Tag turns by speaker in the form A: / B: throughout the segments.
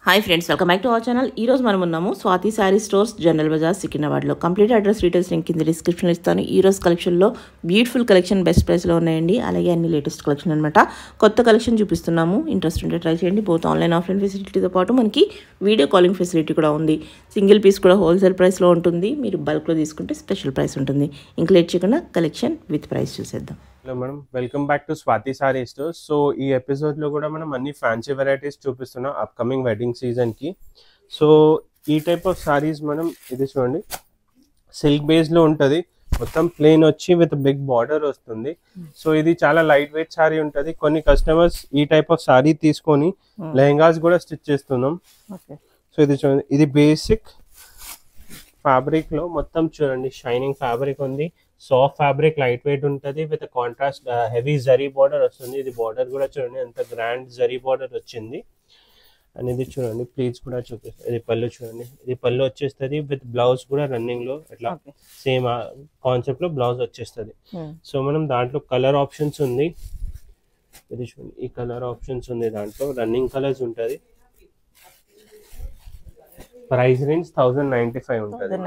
A: Hi friends, welcome back to our channel. ఈ రోజు మనం ఉన్నాము స్వాతి శారీ స్టోర్స్, జనరల్ బజార్, సికింద్రాబాద్లో. కంప్లీట్ అడ్రస్ డీటెయిల్స్ నేను కింద డిస్క్రిప్షన్లో ఇస్తాను. ఈ రోజు కలెక్షన్లో బ్యూటిఫుల్ కలెక్షన్ బెస్ట్ ప్రైస్లో ఉన్నాయండి. అలాగే అన్ని లేటెస్ట్ కలెక్షన్ అనమాట. కొత్త కలెక్షన్ చూపిస్తున్నాము. ఇంట్రెస్ట్ ఉంటే ట్రై చేయండి. బోత్ ఆన్లైన్ ఆఫ్లైన్ ఫెసిలిటీతో పాటు మనకి వీడియో కాలింగ్ ఫెసిలిటీ కూడా ఉంది. సింగిల్ పీస్ కూడా హోల్సేల్ ప్రైస్లో ఉంటుంది. మీరు బల్క్లో తీసుకుంటే స్పెషల్ ప్రైస్ ఉంటుంది. ఇంకా లేట్ చేయకుండా కలెక్షన్ విత్ ప్రైస్ చూసేద్దాం.
B: Hello madam, welcome back to Swathi sorry stores. So ఈ ఎపిసోడ్లో కూడా మనం అన్ని ఫ్యాన్సీ వెరైటీస్ చూపిస్తున్నాం అప్కమింగ్ వెడ్డింగ్ సీజన్కి. సో ఈ టైప్ ఆఫ్ సారీస్ మనం ఇది చూడండి, సిల్క్ బేస్లో ఉంటుంది. మొత్తం ప్లెయిన్ వచ్చి విత్ బిగ్ బార్డర్ వస్తుంది. సో ఇది చాలా లైట్ వెయిట్ సారీ ఉంటుంది. కొన్ని కస్టమర్స్ ఈ టైప్ ఆఫ్ సారీ తీసుకొని లెహంగాస్ కూడా స్టిచ్ చేస్తున్నాం. సో ఇది చూడండి, ఇది బేసిక్ ఫ్యాబ్రిక్లో మొత్తం చూడండి షైనింగ్ ఫ్యాబ్రిక్ ఉంది. సాఫ్ట్ ఫ్యాబ్రిక్, లైట్ వెయిట్ ఉంటుంది. With contrast heavy zari border వస్తుంది. ఇది బార్డర్ కూడా చూడండి ఎంత గ్రాండ్ జరీ బార్డర్ వచ్చింది. అండ్ ఇది చూడండి ప్లీట్స్ కూడా చూపిస్తుంది. ఇది పళ్ళు చూడండి, ఇది పళ్ళు వచ్చేస్తుంది. విత్ బ్లౌజ్ కూడా రన్నింగ్ లో ఇట్లా సేమ్ కాన్సెప్ట్ లో బ్లౌజ్ వచ్చేస్తుంది. సో మనం దాంట్లో కలర్ ఆప్షన్స్ ఉంది. ఇది చూడండి, ఈ కలర్ ఆప్షన్స్ ఉంది. దాంట్లో రన్నింగ్ కలర్స్ ఉంటుంది. ప్రైస్ రేంజ్ 1095 ఉంటుంది.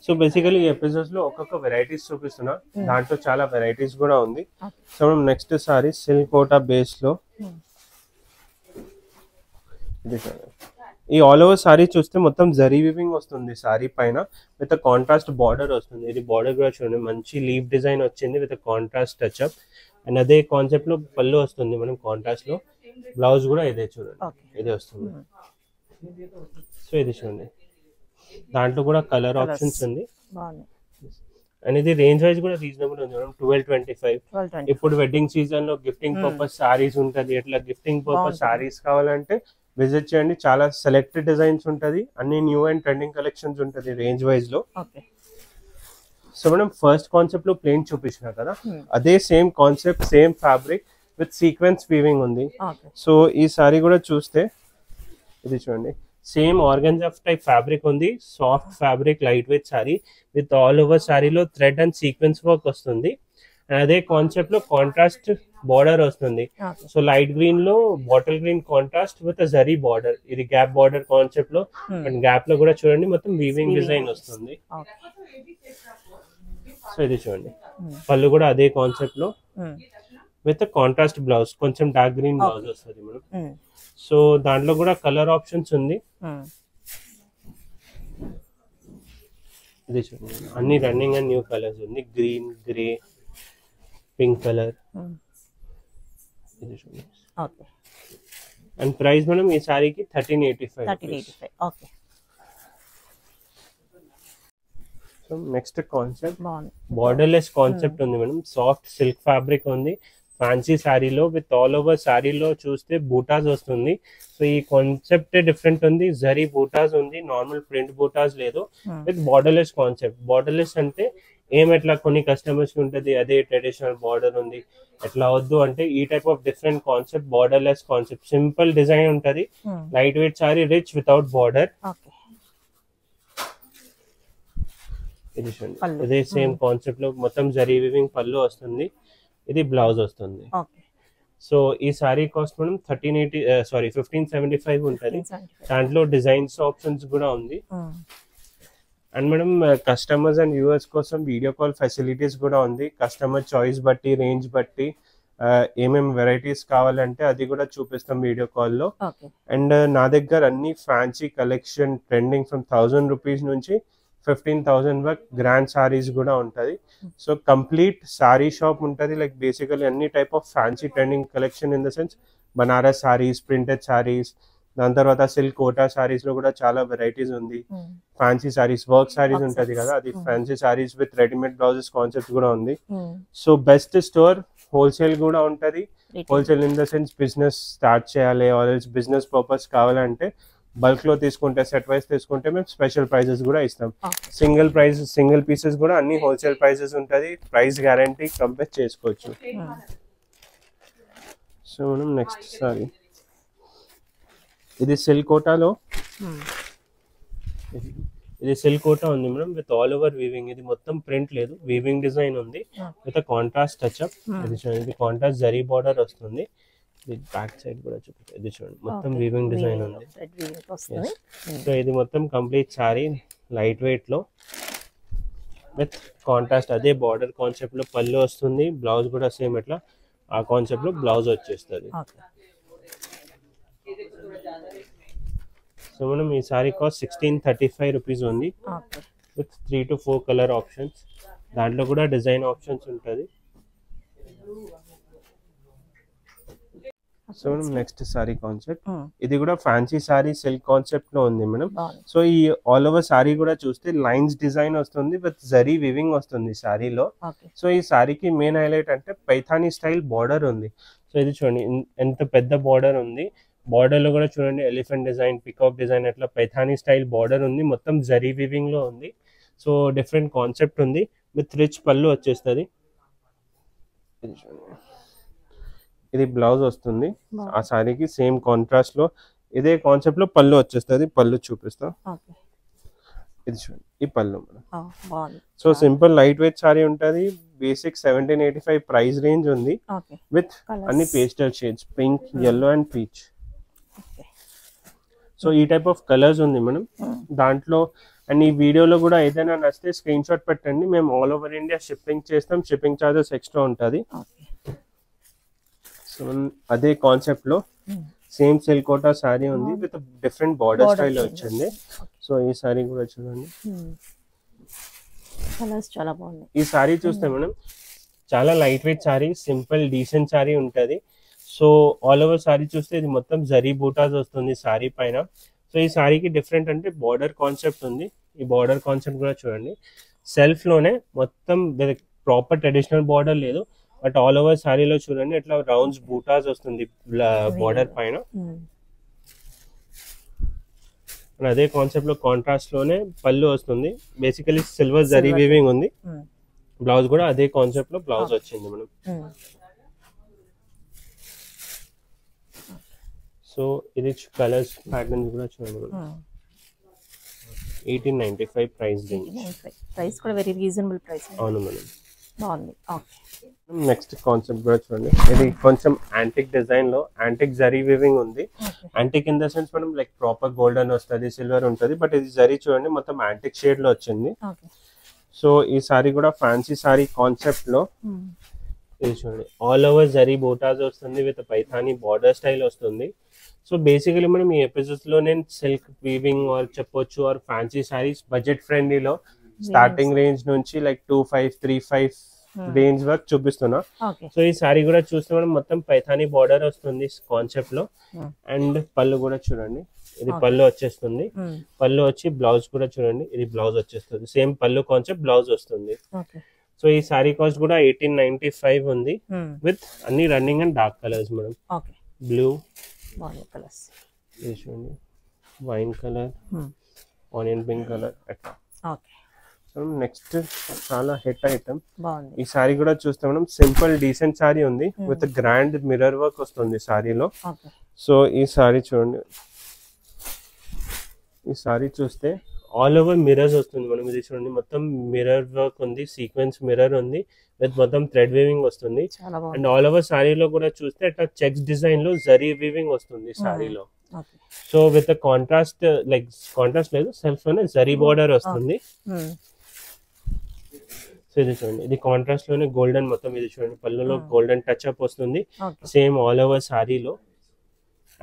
B: సో బేసికలీ ఈ ఎపిసోడ్స్ లో ఒక్కొక్క వెరైటీస్ చూపిస్తున్నా. దాంట్లో చాలా వెరైటీస్ కూడా ఉంది. సో మనం next sari silk Kota base లో ఇది ఈ ఆల్ ఓవర్ సారీ చూస్తే మొత్తం జరీ వీవింగ్ వస్తుంది సారీ పైన. విత్ కాంట్రాస్ట్ బార్డర్ వస్తుంది. ఇది బార్డర్ కూడా చూడండి మంచి లీవ్ డిజైన్ వచ్చింది విత్ కాంట్రాస్ట్ టచ్అప్. అండ్ అదే కాన్సెప్ట్ లో పళ్ళు వస్తుంది. మనం కాంట్రాస్ట్ లో బ్లౌజ్ కూడా ఇదే చూడండి, ఇదే వస్తుంది. సో ఇది చూడండి, దాంట్లో కూడా కలర్ ఆప్షన్స్ ఉంది. అండ్ ఇది రేంజ్ వైజ్ కూడా రీజనబుల్ ఉంది మేడం. 1225. ఇప్పుడు వెడ్డింగ్ సీజన్ లో గిఫ్టింగ్ పర్పస్ సారీస్ ఉంటుంది. ఎట్లా గిఫ్టింగ్ పర్పస్ సారీస్ కావాలంటే విజిట్ చేయండి. చాలా సెలెక్టెడ్ డిజైన్స్ ఉంటుంది. అన్ని న్యూ అండ్ ట్రెండింగ్ కలెక్షన్స్ ఉంటుంది రేంజ్ వైజ్ లో. సో మనం ఫస్ట్ కాన్సెప్ట్ లో ప్లేన్ చూపించిన కదా, అదే same concept, same fabric with sequence weaving ఉంది. సో ఈ సారీ కూడా చూస్తే ఇది చూడండి, సేమ్ ఆర్గన్జా టైప్ ఫ్యాబ్రిక్ ఉంది. Soft fabric, light weight sari with all over సారీలో థ్రెడ్ అండ్ సీక్వెన్స్ వర్క్ వస్తుంది. అండ్ అదే కాన్సెప్ట్ లో కాంట్రాస్ట్ బార్డర్ వస్తుంది. సో లైట్ గ్రీన్ లో bottle green contrast with zari border. ఇది గ్యాప్ బార్డర్ కాన్సెప్ట్ లో. అండ్ గ్యాప్ లో కూడా చూడండి మొత్తం వీవింగ్ డిజైన్ వస్తుంది. సో ఇది చూడండి, పళ్ళు కూడా అదే కాన్సెప్ట్ లో విత్ కాంట్రాస్ట్ బ్లౌజ్, కొంచెం డార్క్ గ్రీన్ బ్లౌజ్ వస్తుంది మేడం. సో దాంట్లో కూడా కలర్ ఆప్షన్స్ ఉంది. ఇది చూడండి, అన్ని రన్నింగ్ అండ్ న్యూ కలర్స్ ఉంది. Green, grey, pink colour. ఇది చూడండి. అండ్ ప్రైస్ మనం ఈ సారీకి 1385. So next concept borderless concept ఉంది మేడం. సాఫ్ట్ సిల్క్ ఫ్యాబ్రిక్ ఉంది. ఫ్యాన్సీ శారీలో విత్ ఆల్ ఓవర్ శారీలో చూస్తే బూటాస్ వస్తుంది. సో ఈ కాన్సెప్ట్ డిఫరెంట్ ఉంది. జరీ బూటాస్ ఉంది, నార్మల్ ప్రింట్ బూటాస్ లేదు. With borderless concept. బార్డర్లెస్ అంటే ఏం ఎట్లా కొన్ని కస్టమర్స్ కి ఉంటుంది అదే ట్రెడిషనల్ బార్డర్ ఉంది, ఎట్లా వద్దు అంటే ఈ type of different concept, borderless concept. Simple design ఉంటుంది. Light weight sari, rich without border. ఇది చూడండి, ఇదే సేమ్ కాన్సెప్ట్ లో మొత్తం జరీ వీవింగ్ పళ్ళు వస్తుంది. ఇది బ్లౌజ్ వస్తుంది. సో ఈ సారీ కాస్ట్ మనం 1575 ఉంటుంది. దాంట్లో డిజైన్స్ ఆప్షన్స్ కూడా ఉంది. And madam customers and viewers కోసం వీడియో కాల్ ఫెసిలిటీస్ కూడా ఉంది. కస్టమర్ చాయిస్ బట్టి, రేంజ్ బట్టి ఏమేమి వెరైటీస్ కావాలంటే అది కూడా చూపిస్తాం వీడియో కాల్లో. అండ్ నా దగ్గర అన్ని fancy collection trending from 1000 rupees నుంచి 15,000 వరకు గ్రాండ్ సారీస్ కూడా ఉంటుంది. సో కంప్లీట్ సారీ షాప్ ఉంటుంది. లైక్ బేసికలీ అన్ని type of fancy trending collection in the sense Banaras saris, printed saris, దాని తర్వాత సిల్క్ కోటా సారీస్ లో కూడా చాలా వెరైటీస్ ఉంది. ఫ్యాన్సీ సారీస్, వర్క్ సారీస్ ఉంటుంది కదా, అది fancy saris with readymade blouses concept కూడా ఉంది. So best store. హోల్సేల్ కూడా ఉంటుంది. Wholesale in the sense business start చేయాలి ఆర్ ఎల్స్ బిజినెస్ పర్పస్ కావాలంటే బల్క్ లో తీసుకుంటే, సెట్ వైజ్ తీసుకుంటే మేము స్పెషల్ ప్రైజెస్ కూడా ఇస్తాం. సింగిల్ పీసెస్ కూడా అన్ని హోల్సేల్ ప్రైజెస్ ఉంటుంది. ప్రైస్ గ్యారంటీ కంపేర్ చేసుకోవచ్చు. సో మనం నెక్స్ట్ సారీ ఇది సిల్క్ కోటాలో, ఇది సిల్క్ కోటా ఉంది madam with all over weaving. ఇది మొత్తం ప్రింట్ లేదు, వీవింగ్ డిజైన్ ఉంది విత్ కాంట్రాస్ట్ టచ్అప్. ఇది కాంట్రాస్ట్ జరీ బార్డర్ వస్తుంది. ఇది బ్యాక్ సైడ్ కూడా చూపిస్తాను. ఇది చూడండి మొత్తం వీవింగ్ డిజైన్ ఉంది. సో ఇది మొత్తం కంప్లీట్ సారీ లైట్ వెయిట్ లో విత్ కాంట్రాస్ట్ అదే బార్డర్ కాన్సెప్ట్ లో పళ్ళు వస్తుంది. బ్లౌజ్ కూడా సేమ్ ఎట్లా ఆ కాన్సెప్ట్ లో బ్లౌజ్ వచ్చేస్తుంది. సో మనం ఈ సారీ కాస్ట్ 1635 రూపీస్ ఉంది విత్ 3 to 4 కలర్ ఆప్షన్స్. దాంట్లో కూడా డిజైన్ ఆప్షన్స్ ఉంటుంది. సో మనం నెక్స్ట్ సారీ కాన్సెప్ట్ ఇది కూడా ఫ్యాన్సీ సారీ సిల్క్ కాన్సెప్ట్ లో ఉంది మేడం. సో ఈ ఆల్ ఓవర్ సారీ కూడా చూస్తే లైన్స్ డిజైన్ వస్తుంది విత్ జరీ వివింగ్ వస్తుంది సారీలో. సో ఈ సారీకి మెయిన్ హైలైట్ అంటే పైథానీ స్టైల్ బార్డర్ ఉంది. సో ఇది చూడండి ఎంత పెద్ద బార్డర్ ఉంది. బార్డర్ లో కూడా చూడండి ఎలిఫెంట్ డిజైన్, పికాక్ డిజైన్ అట్లా పైథానీ స్టైల్ బార్డర్ ఉంది. మొత్తం జరీ వివింగ్ లో ఉంది. సో డిఫరెంట్ కాన్సెప్ట్ ఉంది విత్ రిచ్ పళ్ళు వచ్చేస్తుంది. ఇది బ్లౌజ్ వస్తుంది ఆ సారీకి సేమ్ కాంట్రాస్ట్ లో ఇదే కాన్సెప్ట్ లో పళ్ళు వచ్చేస్తుంది. పళ్ళు చూపిస్తాం. ఇది చూడండి ఈ పళ్ళు. So simple light weight sorry ఉంటది. బేసిక్ 1785 ప్రైస్ రేంజ్ ఉంది విత్ అన్ని pastel shades pink, yellow and peach. So ఈ టైప్ ఆఫ్ కలర్స్ ఉంది మనం దాంట్లో. అండ్ ఈ వీడియోలో కూడా ఏదైనా నచ్చితే స్క్రీన్ షాట్ పెట్టండి. మేము ఆల్ ఓవర్ ఇండియా షిప్పింగ్ చేస్తాం. షిప్పింగ్ ఛార్జెస్ ఎక్స్ట్రా ఉంటుంది. సో అదే కాన్సెప్ట్ లో సేమ్ సిల్క్ కోటా సారీ ఉంది విత్ డిఫరెంట్ బార్డర్ స్టైల్ వచ్చింది. సో ఈ సారీ కూడా చూడండి.
A: చాలా బాగుంది.
B: ఈ సారీ చూస్తే మనం చాలా light weight sorry, simple decent sorry ఉంటది. సో ఆల్ ఓవర్ సారీ చూస్తే ఇది మొత్తం జరీ బూటాస్ వస్తుంది సారీ పైన. సో ఈ సారీకి డిఫరెంట్ అంటే బార్డర్ కాన్సెప్ట్ ఉంది. ఈ బార్డర్ కాన్సెప్ట్ కూడా చూడండి సెల్ఫ్ లోనే మొత్తం ప్రాపర్ ట్రెడిషనల్ బార్డర్ లేదు. బట్ ఆల్ ఓవర్ సారీలో చూడండి ఇట్లా రౌండ్స్ బూటాస్ వస్తుంది బార్డర్ పైన. అదే కాన్సెప్ట్ లో కాంట్రాస్ట్ లోనే పళ్ళు వస్తుంది. బేసికలీ సిల్వర్ జరీ వీవింగ్ ఉంది. బ్లౌజ్ కూడా అదే కాన్సెప్ట్ లో బ్లౌజ్ వచ్చింది మనం. సో ఇది కలర్స్ ప్యాటర్న్స్ కూడా చూడండి మనం. 1895 ప్రైస్ రేంజ్.
A: ప్రైస్ కూడా వెరీ రీజనబుల్ ప్రైస్.
B: అవును మేడం.
A: బాగుంది.
B: నెక్స్ట్ కాన్సెప్ట్ కూడా చూడండి. ఇది కొంచెం యాంటిక్ డిజైన్ లో యాంటిక్ జరీ వీవింగ్ ఉంది. యాంటిక్ ఇన్ ద సెన్స్ మనం లైక్ ప్రాపర్ గోల్డెన్ వస్తుంది, సిల్వర్ ఉంటుంది. బట్ ఇది జరీ చూడండి మొత్తం యాంటిక్ షేడ్ లో వచ్చింది. సో ఈ సారీ కూడా ఫ్యాన్సీ సారీ కాన్సెప్ట్ లో ఇది చూడండి ఆల్ ఓవర్ జరీ బోటాస్ వస్తుంది విత్ పైథానీ బార్డర్ స్టైల్ వస్తుంది. సో బేసికలీ మనం ఈ ఎపిసోడ్స్ లో నేను సిల్క్ వీవింగ్ ఆర్ చెప్పొచ్చు ఆర్ ఫ్యాన్సీ సారీస్ బడ్జెట్ ఫ్రెండ్లీలో స్టార్టింగ్ రేంజ్ నుంచి లైక్ 2535 రేంజ్ వరకు చూపిస్తున్నా. సో ఈ సారీ కూడా చూస్తే మనం మొత్తం పైథానీ బార్డర్ వస్తుంది కాన్సెప్ట్ లో. అండ్ పళ్ళు కూడా చూడండి ఇది పళ్ళు వచ్చేస్తుంది. పళ్ళు వచ్చి బ్లౌజ్ కూడా చూడండి ఇది బ్లౌజ్ వచ్చేస్తుంది. సేమ్ పళ్ళు కాన్సెప్ట్ బ్లౌజ్ వస్తుంది. సో ఈ సారీ కాస్ట్ కూడా 1895 ఉంది విత్ అన్ని running and dark colours madam. Blue colours ఇది చూడండి, wine colour, onion pink colour అట్లా. నెక్స్ట్ చాలా హిట్ ఐటమ్ ఈ సారీ కూడా చూస్తే మనం సింపుల్ డీసెంట్ సారీ ఉంది విత్ గ్రాండ్ మిర్రర్ వర్క్ వస్తుంది సారీలో. సో ఈ సారీ చూడండి, ఈ సారీ చూస్తే ఆల్ ఓవర్ మిర్రర్స్ వస్తుంది మనం. ఇది చూడండి మొత్తం మిర్రర్ వర్క్ ఉంది, సీక్వెన్స్ మిర్రర్ ఉంది విత్ మొత్తం థ్రెడ్ వీవింగ్ వస్తుంది. అండ్ ఆల్ ఓవర్ సారీలో కూడా చూస్తే అట్లా చెక్స్ డిజైన్ లో జరీ వీవింగ్ వస్తుంది సారీలో. So with contrast like contrast లేదు సెల్ఫ్ లోనే జరీ బార్డర్ వస్తుంది. సో ఇది చూడండి ఇది కాంట్రాస్ట్ లోనే గోల్డెన్ మొత్తం. ఇది చూడండి పళ్ళులో గోల్డెన్ టచ్ అప్ వస్తుంది సేమ్ ఆల్ ఓవర్ సారీలో.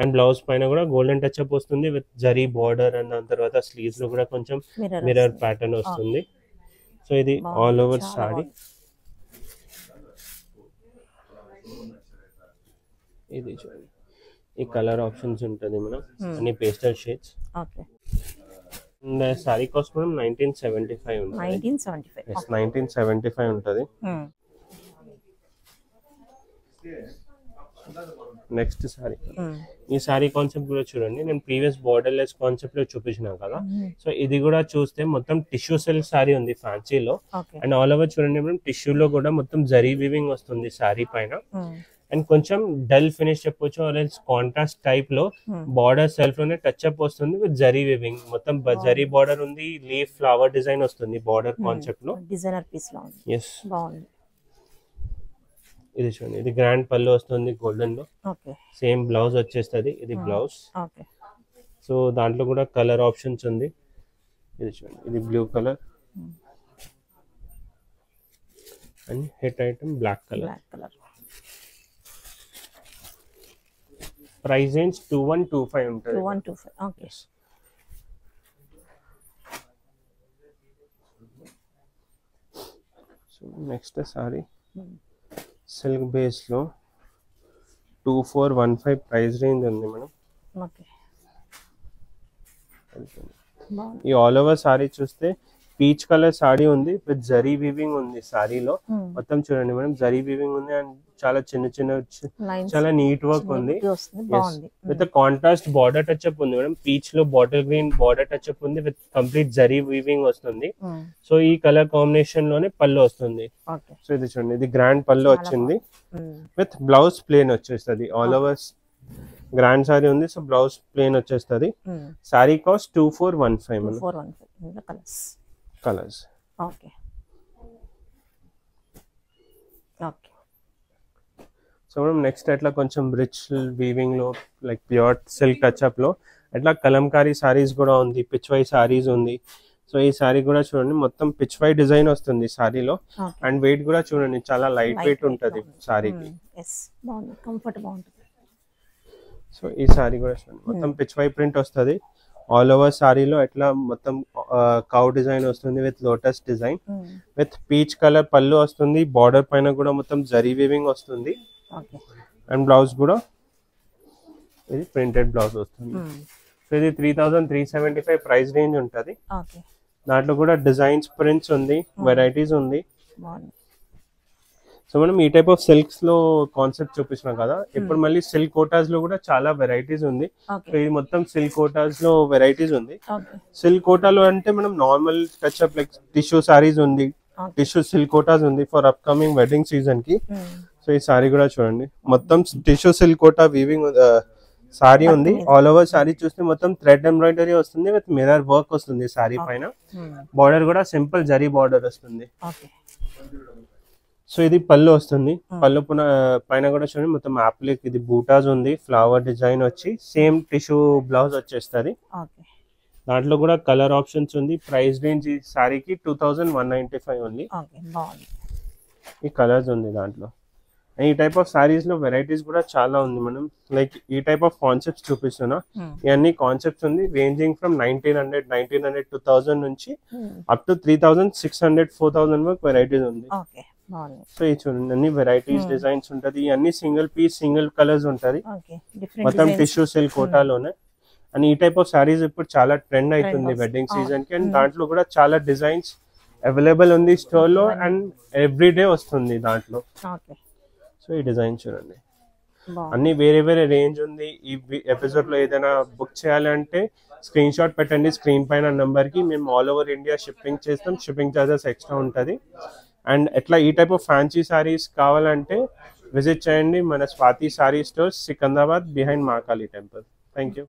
B: అండ్ బ్లౌజ్ పైన కూడా గోల్డెన్ టచ్ అప్ వస్తుంది విత్ జరీ బార్డర్. అండ్ దాని తర్వాత స్లీవ్స్ లో కూడా కొంచెం మిర్రర్ ప్యాటర్న్ వస్తుంది. సో ఇది ఆల్ ఓవర్ సారీ. ఇది చూడండి ఈ కలర్ ఆప్షన్స్ ఉంటుంది మనం అన్ని pastel shades. And sari cost మనం 1975 ఉంటుంది. 1975 ఉంటుంది. నెక్స్ట్ సారీ ఈ సారీ కాన్సెప్ట్ కూడా చూడండి నేను ప్రీవియస్ బార్డర్ లెస్ కాన్సెప్ట్ లో చూపించినా కదా. సో ఇది కూడా చూస్తే మొత్తం టిష్యూ సిల్క్ సారీ ఉంది ఫ్యాన్సీలో. అండ్ ఆల్ ఓవర్ చూడండి మనం టిష్యూలో కూడా మొత్తం జరీ వీవింగ్ వస్తుంది సారీ పైన. అండ్ కొంచెం డల్ ఫినిష్ చెప్పొచ్చు ఆర్ ఎల్స్ కాంట్రాస్ట్ టైప్ లో బార్డర్ సెల్ఫ్ లోనే టచ్ అప్ వస్తుంది విత్ జరీ వీవింగ్. మొత్తం జరీ బార్డర్ ఉంది, లీఫ్ ఫ్లవర్ డిజైన్ వస్తుంది బార్డర్ కాన్సెప్ట్ లో.
A: డిజైనర్ పీస్ లో ఉంది.
B: yes
A: బాగుంది.
B: ఇది చూడండి, ఇది గ్రాండ్ పళ్ళు వస్తుంది గోల్డెన్ లో.
A: ఓకే.
B: సేమ్ బ్లౌజ్ వచ్చేస్తుంది, ఇది బ్లౌజ్.
A: ఓకే.
B: సో దాంట్లో కూడా కలర్ ఆప్షన్స్ ఉంది. ఇది చూడండి, ఇది blue colour and hit item black colour. Price range 2125 ఉంటుంది.
A: 2125. Okay.
B: So next sari silk base లో 2415 ప్రైస్ రేంజ్ ఉంది మేడం.
A: ఓకే.
B: ఈ ఆల్ ఓవర్ సారీ చూస్తే పీచ్ కలర్ సారీ ఉంది విత్ జరీ వీవింగ్ ఉంది సారీలో. మొత్తం చూడండి మేడం, జరీ వీవింగ్ ఉంది అండ్ చాలా చిన్న చిన్న చాలా నీట్ వర్క్ ఉంది. With contrast border touch up ఉంది మేడం. పీచ్ లో bottle green border touch up ఉంది విత్ కంప్లీట్ జరీ వీవింగ్ వస్తుంది. సో ఈ కలర్ కాంబినేషన్ లోనే పళ్ళు వస్తుంది. సో ఇది చూడండి, ఇది గ్రాండ్ పళ్ళు వచ్చింది విత్ బ్లౌజ్ ప్లేన్ వచ్చేస్తుంది. ఆల్ ఓవర్ గ్రాండ్ సారీ ఉంది, సో బ్లౌజ్ ప్లేన్ వచ్చేస్తుంది. Sorry cost 2415 colours.
A: Okay. Okay.
B: So మనం నెక్స్ట్ అట్లా కొంచెం రిచ్ వీవింగ్ లో like pure silk touch up లో అట్లా కలంకారీ సారీస్ కూడా ఉంది, పిచ్వై సారీస్ ఉంది. సో ఈ సారీ కూడా చూడండి, మొత్తం పిచ్వై డిజైన్ వస్తుంది సారీలో అండ్ వెయిట్ కూడా చూడండి చాలా లైట్ వెయిట్ ఉంటుంది సారీకి. సో ఈ సారీ కూడా చూడండి, మొత్తం పిచ్వై ప్రింట్ వస్తుంది. ఆల్ ఓవర్ సారీలో ఎట్లా మొత్తం కౌ డిజైన్ వస్తుంది with lotus design with peach colour పళ్ళు వస్తుంది. బార్డర్ పైన కూడా మొత్తం జరీ వీవింగ్ వస్తుంది అండ్ బ్లౌజ్ కూడా ఇది ప్రింటెడ్ బ్లౌజ్ వస్తుంది. సో ఇది 3375 ప్రైస్ రేంజ్ ఉంటుంది. దాంట్లో కూడా డిజైన్స్ ప్రింట్స్ ఉంది, వెరైటీస్ ఉంది. సో మనం ఈ టైప్ ఆఫ్ సిల్క్స్ లో కాన్సెప్ట్ చూపించినాం కదా, ఇప్పుడు మళ్ళీ సిల్క్ కోటాస్ లో కూడా చాలా వెరైటీస్ ఉంది. సో ఇది మొత్తం సిల్క్ కోటాస్ లో వెరైటీస్ ఉంది. సిల్క్ కోటాలో అంటే మనం normal touch up like tissue saris ఉంది, టిష్యూ సిల్క్ కోటాస్ ఉంది for upcoming wedding season కి. సో ఈ సారీ కూడా చూడండి, మొత్తం tissue silk Kota weaving sari ఉంది. ఆల్ ఓవర్ సారీ చూస్తే మొత్తం థ్రెడ్ ఎంబ్రాయిడరీ వస్తుంది విత్ మిర్రర్ వర్క్ వస్తుంది సారీ పైన. బార్డర్ కూడా సింపుల్ జరీ బార్డర్ వస్తుంది. సో ఇది పళ్ళు వస్తుంది. పళ్ళు పైన కూడా చూడండి మొత్తం యాప్లిక్ ఇది బూటాస్ ఉంది, ఫ్లవర్ డిజైన్ వచ్చి సేమ్ టిష్యూ బ్లౌజ్ వచ్చేస్తుంది. దాంట్లో కూడా కలర్ ఆప్షన్స్ ఉంది. ప్రైస్ రేంజ్ ఈ సారీకి 2195 ఉంది. ఈ కలర్స్ ఉంది దాంట్లో. ఈ టైప్ ఆఫ్ సారీస్ లో వెరైటీస్ కూడా చాలా ఉంది. మనం లైక్ ఈ టైప్ ఆఫ్ కాన్సెప్ట్స్ చూపిస్తున్నా. ఇవన్నీ కాన్సెప్ట్స్ ఉంది రేంజింగ్ ఫ్రమ్ 1900, 2000 నుంచి అప్ టు 3600, 4000 వరకు వెరైటీస్ ఉంది. సో ఇది చూడండి, అన్ని వెరైటీస్ డిజైన్స్ ఉంటది. అన్ని సింగిల్ పీస్ సింగిల్ కలర్స్ ఉంటది, మొత్తం టిష్యూ సిల్క్ కోటాలోనే. అండ్ ఈ టైప్ ఆఫ్ సారీస్ ఇప్పుడు చాలా ట్రెండ్ అవుతుంది వెడ్డింగ్ సీజన్ కి. అండ్ దాంట్లో కూడా చాలా డిజైన్స్ అవైలబుల్ ఉంది స్టోర్ లో అండ్ ఎవ్రీడే వస్తుంది దాంట్లో. సో ఈ డిజైన్ చూడండి, అన్ని వేరే వేరే రేంజ్ ఉంది. ఈ ఎపిసోడ్ లో ఏదైనా బుక్ చేయాలంటే స్క్రీన్ షాట్ పెట్టండి స్క్రీన్ పైన నంబర్ కి. మేము ఆల్ ఓవర్ ఇండియా షిప్పింగ్ చేస్తాం, షిప్పింగ్ చార్జెస్ ఎక్స్ట్రా ఉంటుంది. అండ్ ఎట్లా ఈ టైప్ ఆఫ్ ఫ్యాన్సీ సారీస్ కావాలంటే విజిట్ చేయండి మన Swathi sorry stores, Secunderabad, behind Mahakali temple. Thank you.